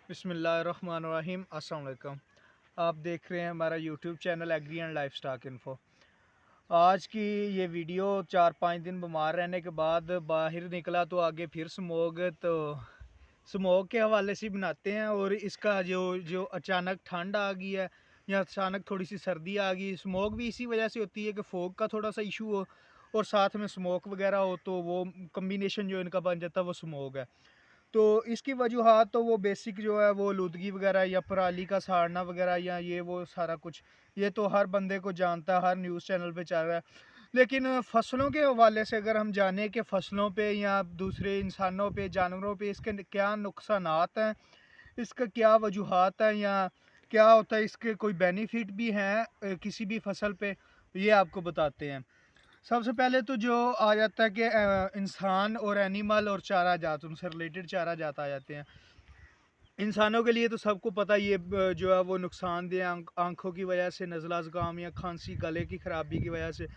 बिस्मिल्लाहिर्रहमानिर्रहीम। अस्सलाम वालेकुम। आप देख रहे हैं हमारा YouTube channel agri and life stock info. आज की ये वीडियो 4-5 दिन बीमार रहने के बाद बाहर निकला तो आगे फिर स्मोक के हवाले से बनाते हैं। और इसका जो जो अचानक ठंड आ गई है या अचानक थोड़ी सी सर्दी आ गई, स्मोक भी इसी वजह से होती है कि फोग का थोड़ा सा इशू हो और साथ में स्मोक वगैरह हो, तो वो कम्बिनेशन जो इनका बन जाता है वो स्मोक है। तो इसकी वजूहात तो वो बेसिक जो है वो लुदगी वगैरह या पराली का साड़ना वगैरह या ये वो सारा कुछ, ये तो हर बंदे को जानता है, हर न्यूज़ चैनल पे चल रहा है। लेकिन फसलों के हवाले से अगर हम जाने कि फ़सलों पे या दूसरे इंसानों पे, जानवरों पे इसके क्या नुकसानात हैं, इसका क्या वजूहात हैं, या क्या होता है, इसके कोई बेनिफिट भी हैं किसी भी फसल पे, ये आपको बताते हैं। सबसे पहले तो जो आ जाता है कि इंसान और एनिमल और चारा जात, उनसे रिलेटेड चारा जात आ जाते हैं। इंसानों के लिए तो सबको पता है, ये जो है वो नुकसानदेह आँखों की वजह से, नज़ला ज़ुकाम या खांसी, गले की ख़राबी की वजह से।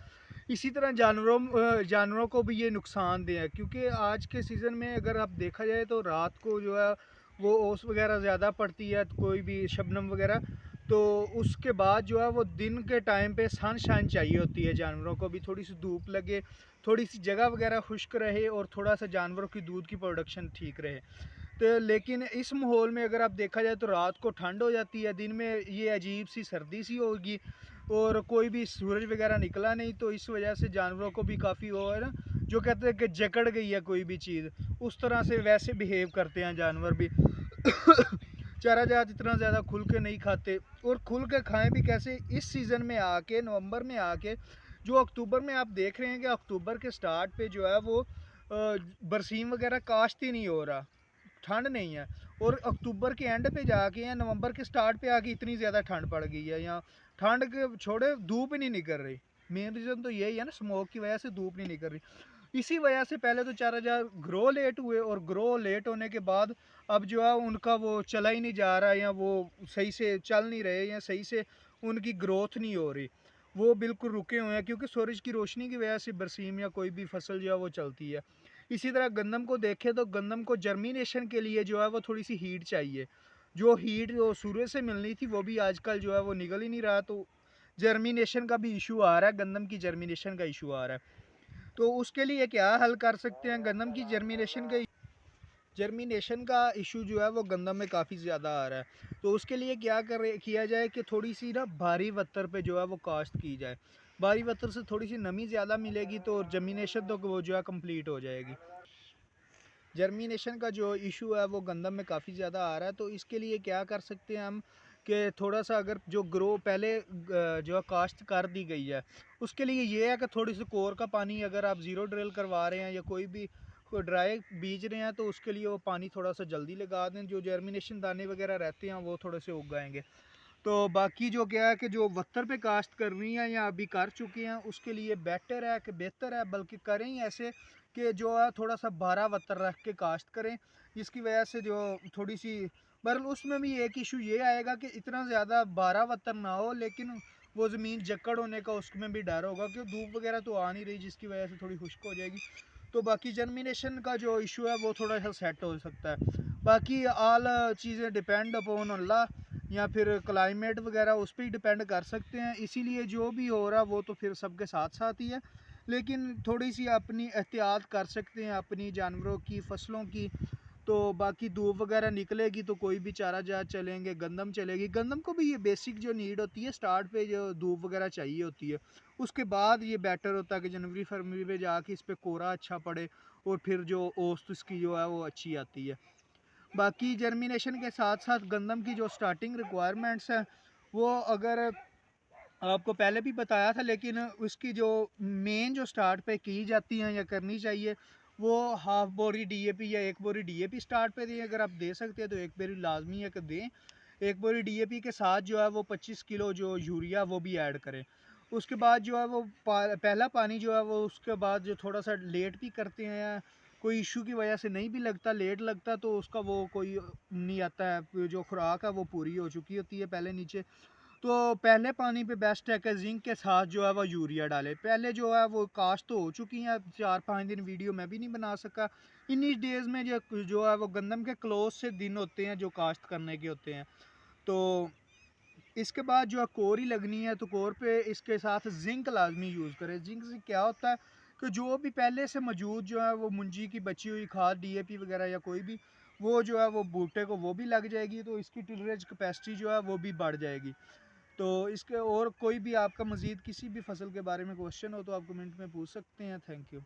इसी तरह जानवरों को भी ये नुकसानदेह है, क्योंकि आज के सीज़न में अगर आप देखा जाए तो रात को जो है वो ओस वगैरह ज़्यादा पड़ती है, कोई भी शबनम वगैरह। तो उसके बाद जो है वो दिन के टाइम पे सनशाइन चाहिए होती है जानवरों को भी, थोड़ी सी धूप लगे, थोड़ी सी जगह वगैरह खुश्क रहे और थोड़ा सा जानवरों की दूध की प्रोडक्शन ठीक रहे। तो लेकिन इस माहौल में अगर आप देखा जाए तो रात को ठंड हो जाती है, दिन में ये अजीब सी सर्दी सी होगी और कोई भी सूरज वगैरह निकला नहीं, तो इस वजह से जानवरों को भी काफ़ी वो है ना, जो कहते हैं कि जकड़ गई है कोई भी चीज़, उस तरह से वैसे बिहेव करते हैं जानवर भी। चारा जात इतना ज़्यादा खुल के नहीं खाते, और खुल के खाएं भी कैसे, इस सीज़न में आके, नवंबर में आके, जो अक्टूबर में आप देख रहे हैं कि अक्टूबर के स्टार्ट पे जो है वो बरसीम वगैरह काश्त ही नहीं हो रहा, ठंड नहीं है। और अक्टूबर के एंड पे जाके या नवंबर के स्टार्ट पे आके इतनी ज़्यादा ठंड पड़ गई है, यहाँ ठंड के छोड़े धूप ही नहीं निकल रही। मेन रीज़न तो यही है ना, स्मोक की वजह से धूप नहीं निकल रही। इसी वजह से पहले तो 4,000 ग्रो लेट हुए, और ग्रो लेट होने के बाद अब जो है उनका वो चला ही नहीं जा रहा, या वो सही से चल नहीं रहे, या सही से उनकी ग्रोथ नहीं हो रही, वो बिल्कुल रुके हुए हैं, क्योंकि सूरज की रोशनी की वजह से बरसीम या कोई भी फसल जो है वो चलती है। इसी तरह गंदम को देखें तो गंदम को जर्मिनेशन के लिए जो है वो थोड़ी सी हीट चाहिए, जो हीट जो सूरज से मिलनी थी वो भी आजकल जो है वो निकल ही नहीं रहा, तो जर्मिनेशन का भी इशू आ रहा है, गंदम की जर्मिनेशन का इशू आ रहा है। तो उसके लिए क्या हल कर सकते हैं, गंदम की जर्मिनेशन का इशू जो है वो गंदम में काफ़ी ज़्यादा आ रहा है। तो उसके लिए क्या किया जाए कि थोड़ी सी ना भारी वत्तर पे जो है वो काश्त की जाए। भारी वत्तर से थोड़ी सी नमी ज़्यादा मिलेगी, तो जर्मिनेशन तो वो जो है कंप्लीट हो जाएगी। जर्मिनेशन का जो इशू है वो गंदम में काफ़ी ज़्यादा आ रहा है, तो इसके लिए क्या कर सकते हैं हम, कि थोड़ा सा अगर जो ग्रो पहले जो है काश्त कर दी गई है, उसके लिए ये है कि थोड़ी सी कोर का पानी, अगर आप ज़ीरो ड्रिल करवा रहे हैं या कोई ड्राई बीज रहे हैं, तो उसके लिए वो पानी थोड़ा सा जल्दी लगा दें, जो जर्मिनेशन दाने वगैरह रहते हैं वो थोड़े से उग आएंगे। तो बाकी जो क्या है कि जो वत्तर पे काश्त करनी है या अभी कर चुके हैं, उसके लिए बेटर है कि बेहतर है, बल्कि करें ही ऐसे कि जो है थोड़ा सा बारह वत्तर रख के काश्त करें, जिसकी वजह से जो थोड़ी सी, बहरहाल उसमें भी एक इशू ये आएगा कि इतना ज़्यादा बारह वत्तर ना हो, लेकिन वो ज़मीन जकड़ होने का उसमें भी डर होगा, क्योंकि धूप वगैरह तो आ नहीं रही, जिसकी वजह से थोड़ी खुश्क हो जाएगी। तो बाकी जर्मिनेशन का जो इशू है वो थोड़ा सा सेट हो सकता है। बाकी आल चीज़ें डिपेंड अपॉन अल्लाह या फिर क्लाइमेट वगैरह, उस पर ही डिपेंड कर सकते हैं। इसीलिए जो भी हो रहा वो तो फिर सबके साथ साथ ही है, लेकिन थोड़ी सी अपनी एहतियात कर सकते हैं अपनी जानवरों की, फसलों की। तो बाकी धूप वगैरह निकलेगी तो कोई भी चारा जात चलेंगे, गंदम चलेगी। गंदम को भी ये बेसिक जो नीड होती है, स्टार्ट पे जो धूप वगैरह चाहिए होती है, उसके बाद ये बेटर होता है कि जनवरी फरवरी में जाके इस पर कोरा अच्छा पड़े, और फिर जो औसत इसकी जो है वो अच्छी आती है। बाकी जर्मिनेशन के साथ साथ गंदम की जो स्टार्टिंग रिक्वायरमेंट्स हैं, वो अगर आपको पहले भी बताया था, लेकिन उसकी जो मेन जो स्टार्ट पे की जाती हैं या करनी चाहिए, वो हाफ बोरी डीएपी या एक बोरी डीएपी स्टार्ट पे दें। अगर आप दे सकते हैं तो एक बोरी लाजमी है कि दें। एक बोरी डीएपी के साथ जो है वो 25 किलो जो यूरिया वो भी ऐड करें। उसके बाद जो है वो पहला पानी जो है वो, उसके बाद जो थोड़ा सा लेट भी करते हैं, कोई इशू की वजह से नहीं भी लगता, लेट लगता, तो उसका वो कोई नहीं आता है, जो खुराक है वो पूरी हो चुकी होती है पहले नीचे। तो पहले पानी पे बेस्ट है कि जिंक के साथ जो है वो यूरिया डाले। पहले जो है वो काश्त तो हो चुकी हैं, 4-5 दिन वीडियो मैं भी नहीं बना सका। इन्हीं डेज़ में जो है वो गंदम के क्लोज से दिन होते हैं जो काश्त करने के होते हैं। तो इसके बाद जो है कोर ही लगनी है, तो कोर पे इसके साथ जिंक लाजमी यूज़ करें। जिंक से क्या होता है कि जो भी पहले से मौजूद जो है वो मुंजी की बची हुई खाद डीएपी वगैरह या कोई भी, वो जो है वो बूटे को वो भी लग जाएगी, तो इसकी टिलरेज कैपेसिटी जो है वो भी बढ़ जाएगी। तो इसके और कोई भी आपका मज़ीद किसी भी फसल के बारे में क्वेश्चन हो तो आप कमेंट में पूछ सकते हैं। Thank you.